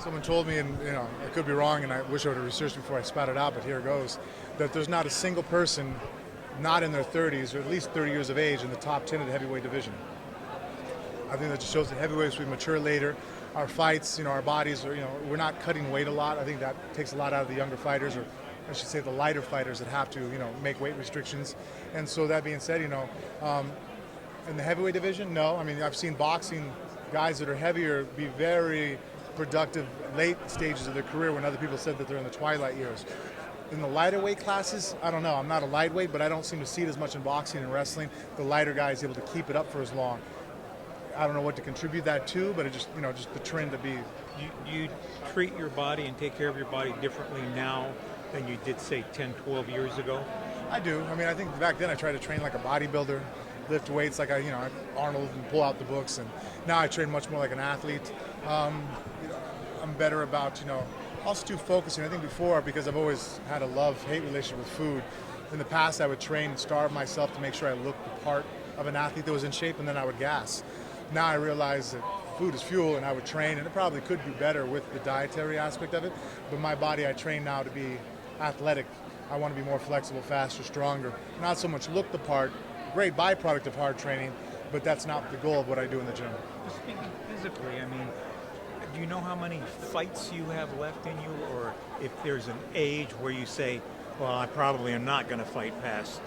Someone told me, and I could be wrong, and I wish I would have researched before I spat it out, but here it goes, that there's not a single person not in their 30s or at least 30 years of age in the top 10 of the heavyweight division. I think that just shows that heavyweights, we mature later. Our fights, our bodies are, we're not cutting weight a lot. I think that takes a lot out of the younger fighters, or I should say the lighter fighters that have to, make weight restrictions. And so that being said, in the heavyweight division, no. I mean, I've seen boxing guys that are heavier be very productive late stages of their career when other people said that they're in the twilight years. In the lighter weight classes, I don't know. I'm not a lightweight, but I don't seem to see it as much in boxing and wrestling. The lighter guy is able to keep it up for as long. I don't know what to contribute that to, but it just, just the trend to be. You treat your body and take care of your body differently now than you did, say, 10, 12 years ago? I do. I mean, I think back then I tried to train like a bodybuilder, lift weights like Arnold and pull out the books, and now I train much more like an athlete. I'm better about, also too focusing. I think before, because I've always had a love-hate relationship with food, in the past I would train and starve myself to make sure I looked the part of an athlete that was in shape, and then I would gas. Now I realize that food is fuel, and I would train, and it probably could do better with the dietary aspect of it, but my body, I train now to be athletic. I want to be more flexible, faster, stronger, not so much look the part. Great byproduct of hard training, but that's not the goal of what I do in the gym. Speaking physically, I mean, do you know how many fights you have left in you, or if there's an age where you say, well, I probably am not going to fight past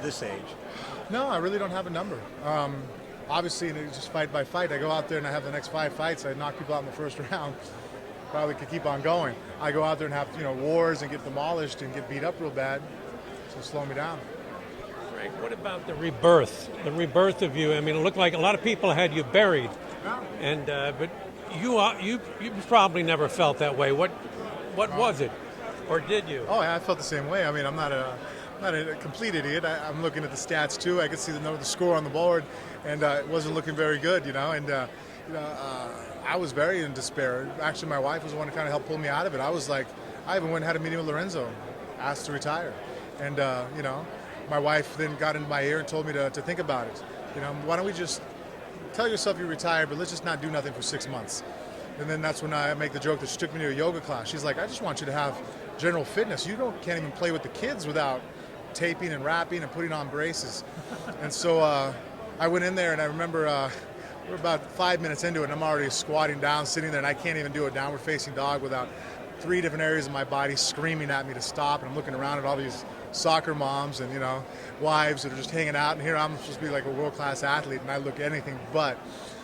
this age? No, I really don't have a number. Obviously, it's just fight by fight. I go out there and I have the next 5 fights. I knock people out in the first round. Probably could keep on going. I go out there and have wars and get demolished and get beat up real bad. So slow me down. Great. What about the rebirth? The rebirth of you. I mean, it looked like a lot of people had you buried, and but you probably never felt that way. What was it, or did you? Oh, yeah, I felt the same way. I mean, I'm not a complete idiot. I'm looking at the stats too. I could see the score on the board, and it wasn't looking very good, And I was very in despair. Actually, my wife was the one to kind of help pull me out of it. I was like, I even went and had a meeting with Lorenzo, asked to retire, and my wife then got into my ear and told me to think about it. Why don't we just tell yourself you retire, but let's just not do nothing for 6 months. And then that's when I make the joke that she took me to a yoga class. She's like, I just want you to have general fitness. You can't even play with the kids without taping and wrapping and putting on braces. And so I went in there, and I remember we're about 5 minutes into it, and I'm already squatting down, sitting there, and I can't even do a downward facing dog without 3 different areas of my body screaming at me to stop. And I'm looking around at all these soccer moms and wives that are just hanging out, and here I'm supposed to be like a world-class athlete, and I look anything but.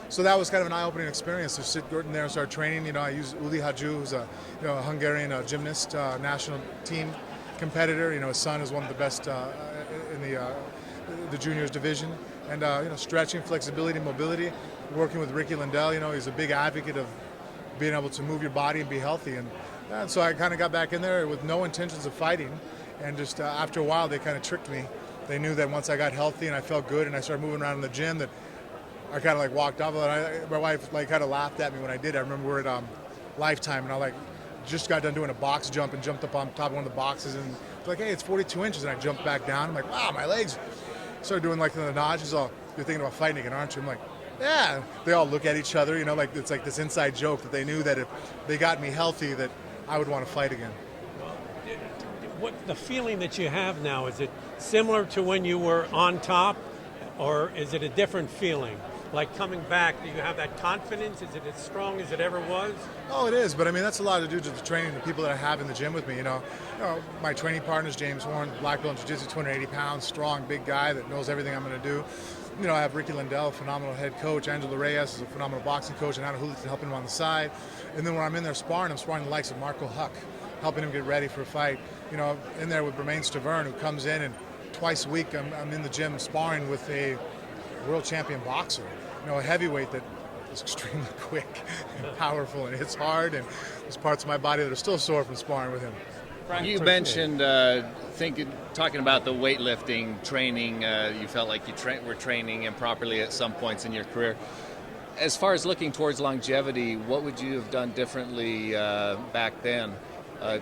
So that was kind of an eye-opening experience to sit in there and start training. I use Uli Haju, who's a Hungarian gymnast, national team competitor. His son is one of the best in the juniors division, and stretching, flexibility, mobility. Working with Ricky Lindell, he's a big advocate of being able to move your body and be healthy, and so I kind of got back in there with no intentions of fighting, and just after a while they kind of tricked me. They knew that once I got healthy and I felt good and I started moving around in the gym, that I kind of walked off of it. My wife kind of laughed at me when I did. I remember we're at Lifetime, and I just got done doing a box jump and jumped up on top of one of the boxes, and they're like, hey, it's 42 inches, and I jumped back down. I'm like, wow, my legs. Started doing the notches. You're thinking about fighting again, aren't you? I'm like, yeah. They all look at each other, it's like this inside joke that they knew that if they got me healthy, that I would want to fight again. What the feeling that you have now, is it similar to when you were on top, or is it a different feeling? Like coming back, do you have that confidence? Is it as strong as it ever was? Oh, it is, but I mean, that's a lot to do with the training, the people that I have in the gym with me, my training partner is James Horn, black belt in jiu-jitsu, 280 pounds, strong, big guy that knows everything I'm going to do. I have Ricky Lindell, phenomenal head coach. Angela Reyes is a phenomenal boxing coach, and Anna Hulick helping him on the side. And then when I'm in there sparring, I'm sparring the likes of Marco Huck, helping him get ready for a fight. In there with Bermain Stavern, who comes in, and twice a week I'm in the gym sparring with a world champion boxer, a heavyweight that is extremely quick and powerful and hits hard, and there's parts of my body that are still sore from sparring with him. You mentioned talking about the weightlifting training. You felt like you were training improperly at some points in your career. As far as looking towards longevity, what would you have done differently back then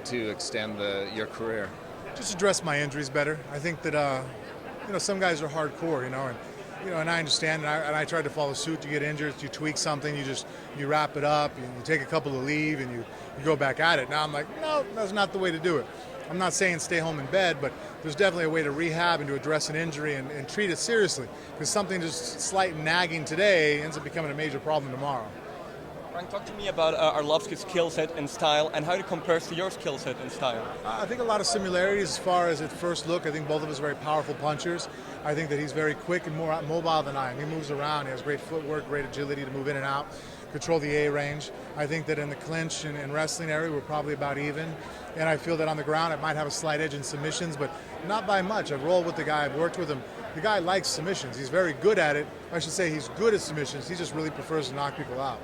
to extend your career? Just address my injuries better. I think that some guys are hardcore, and and I understand, and I tried to follow suit. You get injured, you tweak something, you wrap it up, you take a couple to leave, and you go back at it. Now I'm like, no, that's not the way to do it. I'm not saying stay home in bed, but there's definitely a way to rehab and to address an injury and treat it seriously. Because something just slight nagging today ends up becoming a major problem tomorrow. Frank, talk to me about Arlovski's skill set and style, and how it compares to your skill set and style. I think a lot of similarities as far as at first look. I think both of us are very powerful punchers. I think that he's very quick and more mobile than I am. He moves around. He has great footwork, great agility to move in and out, control the A range. I think that in the clinch and wrestling area, we're probably about even. And I feel that on the ground, it might have a slight edge in submissions, but not by much. I've rolled with the guy. I've worked with him. The guy likes submissions. He's very good at it. I should say he's good at submissions. He just really prefers to knock people out.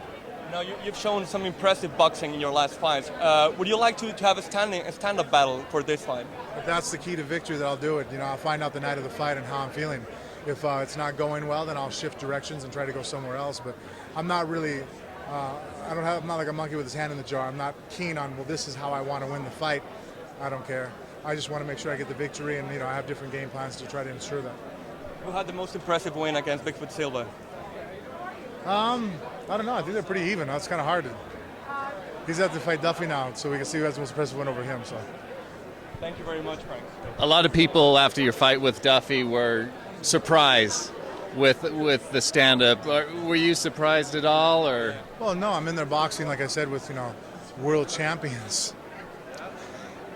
Now, you've shown some impressive boxing in your last fights. Would you like to have a stand-up battle for this fight? If that's the key to victory, that I'll do it. I'll find out the night of the fight and how I'm feeling. If it's not going well, then I'll shift directions and try to go somewhere else. But I'm not really, I'm not like a monkey with his hand in the jar. I'm not keen on, well, this is how I want to win the fight. I don't care. I just want to make sure I get the victory, and I have different game plans to try to ensure that. Who had the most impressive win against Bigfoot Silva? I don't know. I think they're pretty even. That's kind of hard. He's have to fight Duffy now, so we can see who has the most impressive win over him. So, thank you very much, Frank. A lot of people after your fight with Duffy were surprised with the stand-up. Were you surprised at all, or? Well, no. I'm in there boxing, like I said, with world champions.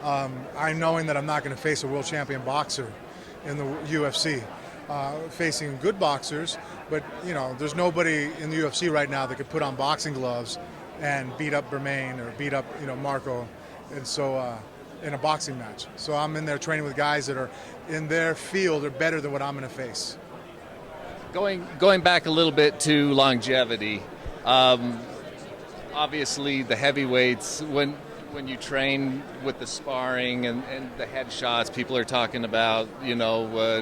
I'm knowing that I'm not going to face a world champion boxer in the UFC. Facing good boxers, but there's nobody in the UFC right now that could put on boxing gloves and beat up Bermain or beat up Marco, and so in a boxing match. So I'm in there training with guys that are in their field are better than what I'm going to face. Going back a little bit to longevity, obviously the heavyweights, when you train with the sparring and the headshots, people are talking about,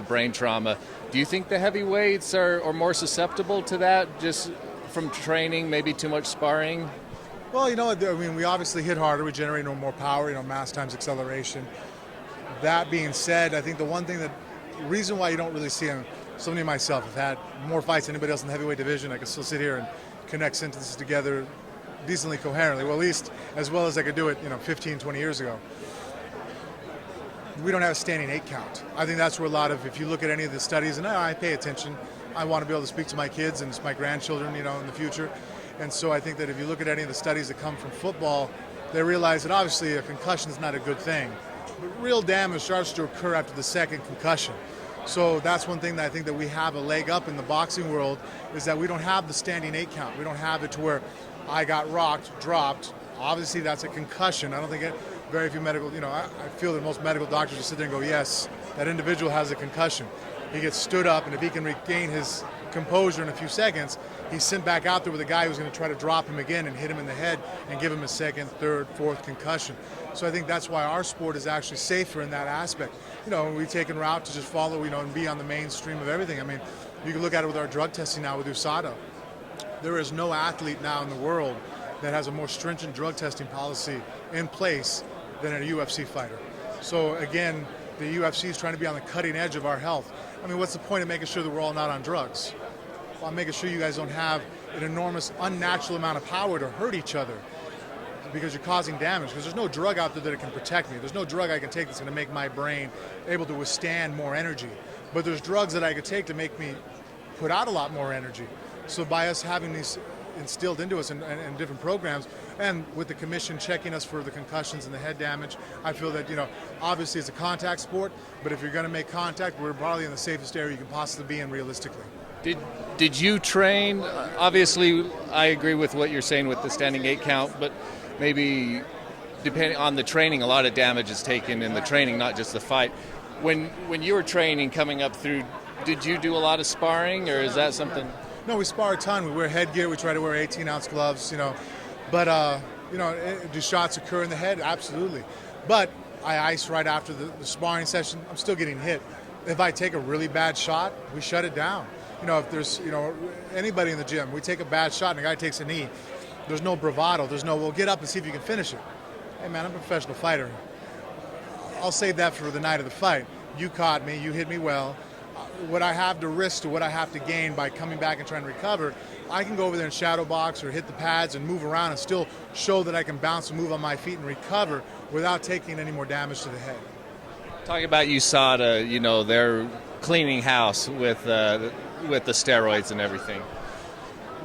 brain trauma. Do you think the heavyweights are more susceptible to that just from training, maybe too much sparring? Well, we obviously hit harder. We generate more power, mass times acceleration. That being said, I think the reason why you don't really see them, somebody and myself have had more fights than anybody else in the heavyweight division. I can still sit here and connect sentences together decently coherently, well, at least as well as I could do it 15, 20 years ago. We don't have a standing 8 count. I think that's where if you look at any of the studies, and I pay attention, I want to be able to speak to my kids and my grandchildren, in the future. And so I think that if you look at any of the studies that come from football, they realize that obviously a concussion is not a good thing. But real damage starts to occur after the second concussion. So that's one thing that I think that we have a leg up in the boxing world, is that we don't have the standing 8 count. We don't have it to where I got rocked, dropped. Obviously, that's a concussion. I don't think very few medical, I feel that most medical doctors will sit there and go, yes, that individual has a concussion. He gets stood up, and if he can regain his composure in a few seconds, he's sent back out there with a guy who's going to try to drop him again and hit him in the head and give him a second, third, fourth concussion. So I think that's why our sport is actually safer in that aspect. We've taken route to just follow, and be on the mainstream of everything. I mean, you can look at it with our drug testing now with USADA. There is no athlete now in the world that has a more stringent drug testing policy in place than a UFC fighter. So again, the UFC is trying to be on the cutting edge of our health. I mean, what's the point of making sure that we're all not on drugs? Well, I'm making sure you guys don't have an enormous, unnatural amount of power to hurt each other because you're causing damage. Because there's no drug out there that can protect me. There's no drug I can take that's going to make my brain able to withstand more energy. But there's drugs that I could take to make me put out a lot more energy. So by us having these instilled into us in different programs, and with the commission checking us for the concussions and the head damage, I feel that, obviously it's a contact sport, but if you're going to make contact, we're probably in the safest area you can possibly be in realistically. Did you train? Obviously, I agree with what you're saying with the standing 8 count, but maybe depending on the training, a lot of damage is taken in the training, not just the fight. When you were training coming up through, did you do a lot of sparring, or is that something? No, we spar a ton. We wear headgear. We try to wear 18-ounce gloves, But, do shots occur in the head? Absolutely. But I ice right after the sparring session. I'm still getting hit. If I take a really bad shot, we shut it down. If there's, anybody in the gym, we take a bad shot and a guy takes a knee, there's no bravado. There's no, well, get up and see if you can finish it. Hey, man, I'm a professional fighter. I'll save that for the night of the fight. You caught me. You hit me well. what I have to risk to what I have to gain by coming back and trying to recover, I can go over there and shadow box or hit the pads and move around and still show that I can bounce and move on my feet and recover without taking any more damage to the head. Talking about USADA, you know, they're cleaning house with the steroids and everything.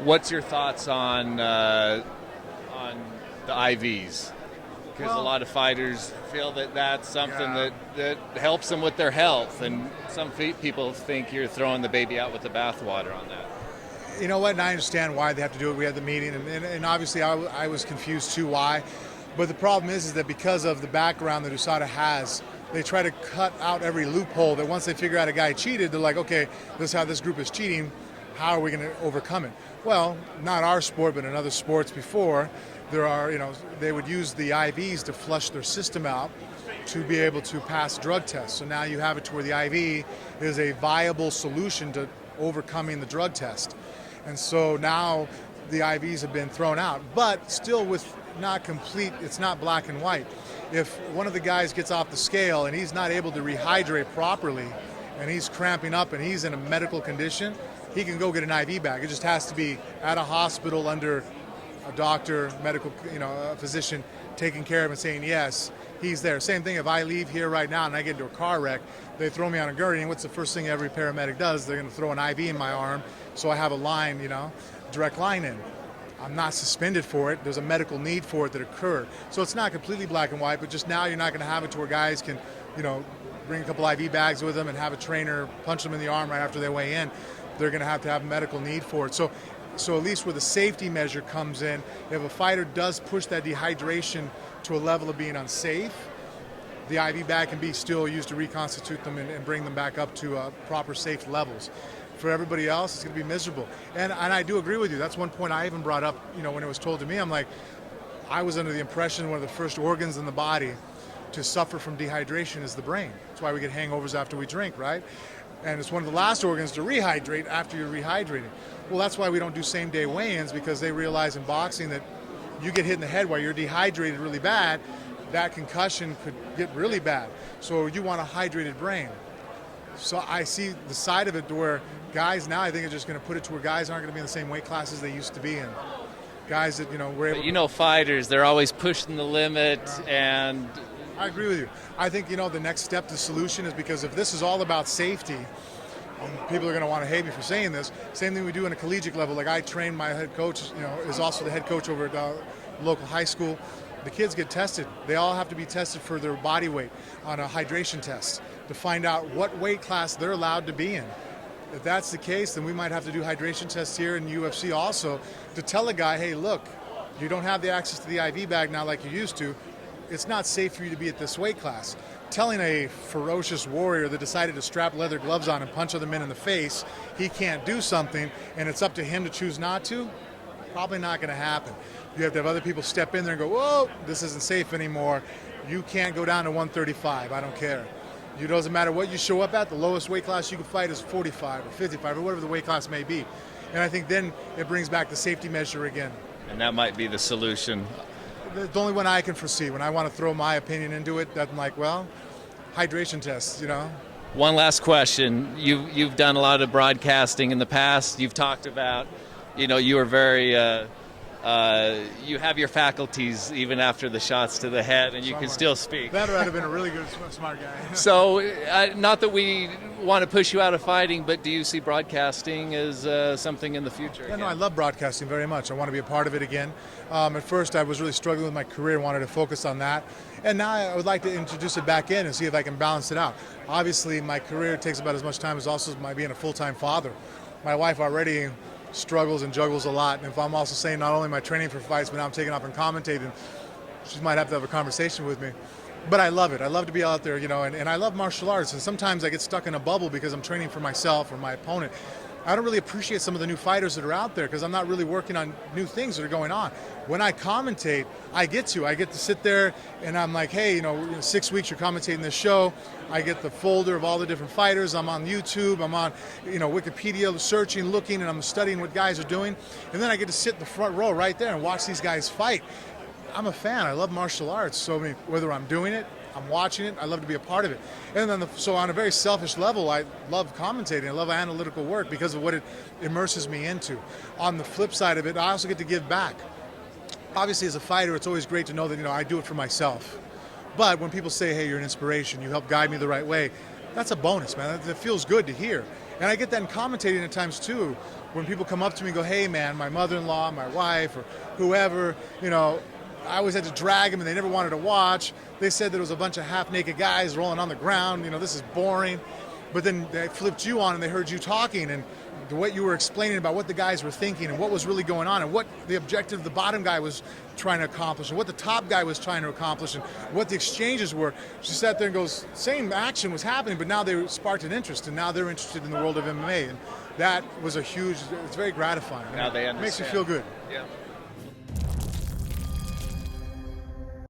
What's your thoughts on the IVs? Because a lot of fighters feel that that's something that helps them with their health, and some people think you're throwing the baby out with the bathwater on that. You know what, and I understand why they have to do it. We had the meeting, and obviously I was confused too why. But the problem is that because of the background that USADA has, they try to cut out every loophole that once they figure out a guy cheated, they're like, okay, this is how this group is cheating. How are we going to overcome it? Well, not our sport, but in other sports before, there are, they would use the IVs to flush their system out to be able to pass drug tests. So now you have it to where the IV is a viable solution to overcoming the drug test. And so now the IVs have been thrown out, but still with not complete, it's not black and white. If one of the guys gets off the scale and he's not able to rehydrate properly and he's cramping up and he's in a medical condition, he can go get an IV bag. It just has to be at a hospital under a doctor, medical, a physician taking care of him and saying, yes, he's there. Same thing if I leave here right now and I get into a car wreck, they throw me on a gurney, and what's the first thing every paramedic does? They're going to throw an IV in my arm so I have a line, direct line in. I'm not suspended for it. There's a medical need for it that occurred. So it's not completely black and white, but just now you're not going to have it to where guys can, bring a couple IV bags with them and have a trainer punch them in the arm right after they weigh in. They're going to have medical need for it. So at least where the safety measure comes in, if a fighter does push that dehydration to a level of being unsafe, the IV bag can be still used to reconstitute them and bring them back up to proper safe levels. For everybody else, it's going to be miserable. And I do agree with you. That's one point I even brought up, when it was told to me. I'm like, I was under the impression one of the first organs in the body to suffer from dehydration is the brain. That's why we get hangovers after we drink, right? And it's one of the last organs to rehydrate after you're rehydrating. Well, that's why we don't do same-day weigh-ins, because they realize in boxing that you get hit in the head while you're dehydrated really bad, that concussion could get really bad. So you want a hydrated brain. So I see the side of it where guys now, I think, are just going to put it to where guys aren't going to be in the same weight classes they used to be in. Guys that, were able But fighters, they're always pushing the limit, and I agree with you. I think, the next step to the solution is, because if this is all about safety, and people are going to want to hate me for saying this, same thing we do in a collegiate level. Like I train, my head coach, is also the head coach over at local high school. The kids get tested. They all have to be tested for their body weight on a hydration test to find out what weight class they're allowed to be in. If that's the case, then we might have to do hydration tests here in UFC also to tell a guy, hey, look, you don't have the access to the IV bag now like you used to. It's not safe for you to be at this weight class. Telling a ferocious warrior that decided to strap leather gloves on and punch other men in the face he can't do something and it's up to him to choose not to, probably not going to happen. You have to have other people step in there and go, whoa, this isn't safe anymore. You can't go down to 135. I don't care. It doesn't matter what you show up at. The lowest weight class you can fight is 45 or 55 or whatever the weight class may be. And I think then it brings back the safety measure again. And that might be the solution. The only one I can foresee. When I want to throw my opinion into it, I'm like, well, hydration tests, One last question. You've done a lot of broadcasting in the past. You've talked about, you are very, you have your faculties even after the shots to the head, and you can still speak. That would have been a really good, smart guy. So, not that we want to push you out of fighting, but do you see broadcasting as something in the future? Yeah, no, I love broadcasting very much. I want to be a part of it again. At first, I was really struggling with my career and wanted to focus on that. And now I would like to introduce it back in and see if I can balance it out. Obviously, my career takes about as much time as also my being a full-time father. My wife already struggles and juggles a lot. And if I'm also saying not only am I training for fights, but now I'm taking off and commentating, she might have to have a conversation with me. But I love it. I love to be out there, and I love martial arts. And sometimes I get stuck in a bubble because I'm training for myself or my opponent. I don't really appreciate some of the new fighters that are out there because I'm not really working on new things that are going on. When I commentate, I get to sit there and I'm like, hey, 6 weeks you're commentating this show. I get the folder of all the different fighters. I'm on YouTube. I'm on, Wikipedia, searching, looking, and I'm studying what guys are doing. And then I get to sit in the front row right there and watch these guys fight. I'm a fan. I love martial arts. So whether I'm doing it I'm watching it. I love to be a part of it. And then, so on a very selfish level, I love commentating. I love analytical work because of what it immerses me into. On the flip side of it, I also get to give back. Obviously, as a fighter, it's always great to know that I do it for myself. But when people say, hey, you're an inspiration, you help guide me the right way, that's a bonus, man. That feels good to hear. And I get that in commentating at times too, when people come up to me and go, hey man, my mother-in-law, my wife, or whoever, I always had to drag them and they never wanted to watch. They said there was a bunch of half-naked guys rolling on the ground, this is boring. But then they flipped you on and they heard you talking and what you were explaining about what the guys were thinking and what was really going on and what the objective the bottom guy was trying to accomplish and what the top guy was trying to accomplish and what the exchanges were. She sat there and goes, same action was happening, but now they sparked an interest and now they're interested in the world of MMA. And that was it's very gratifying. Now they understand. It makes you feel good. Yeah.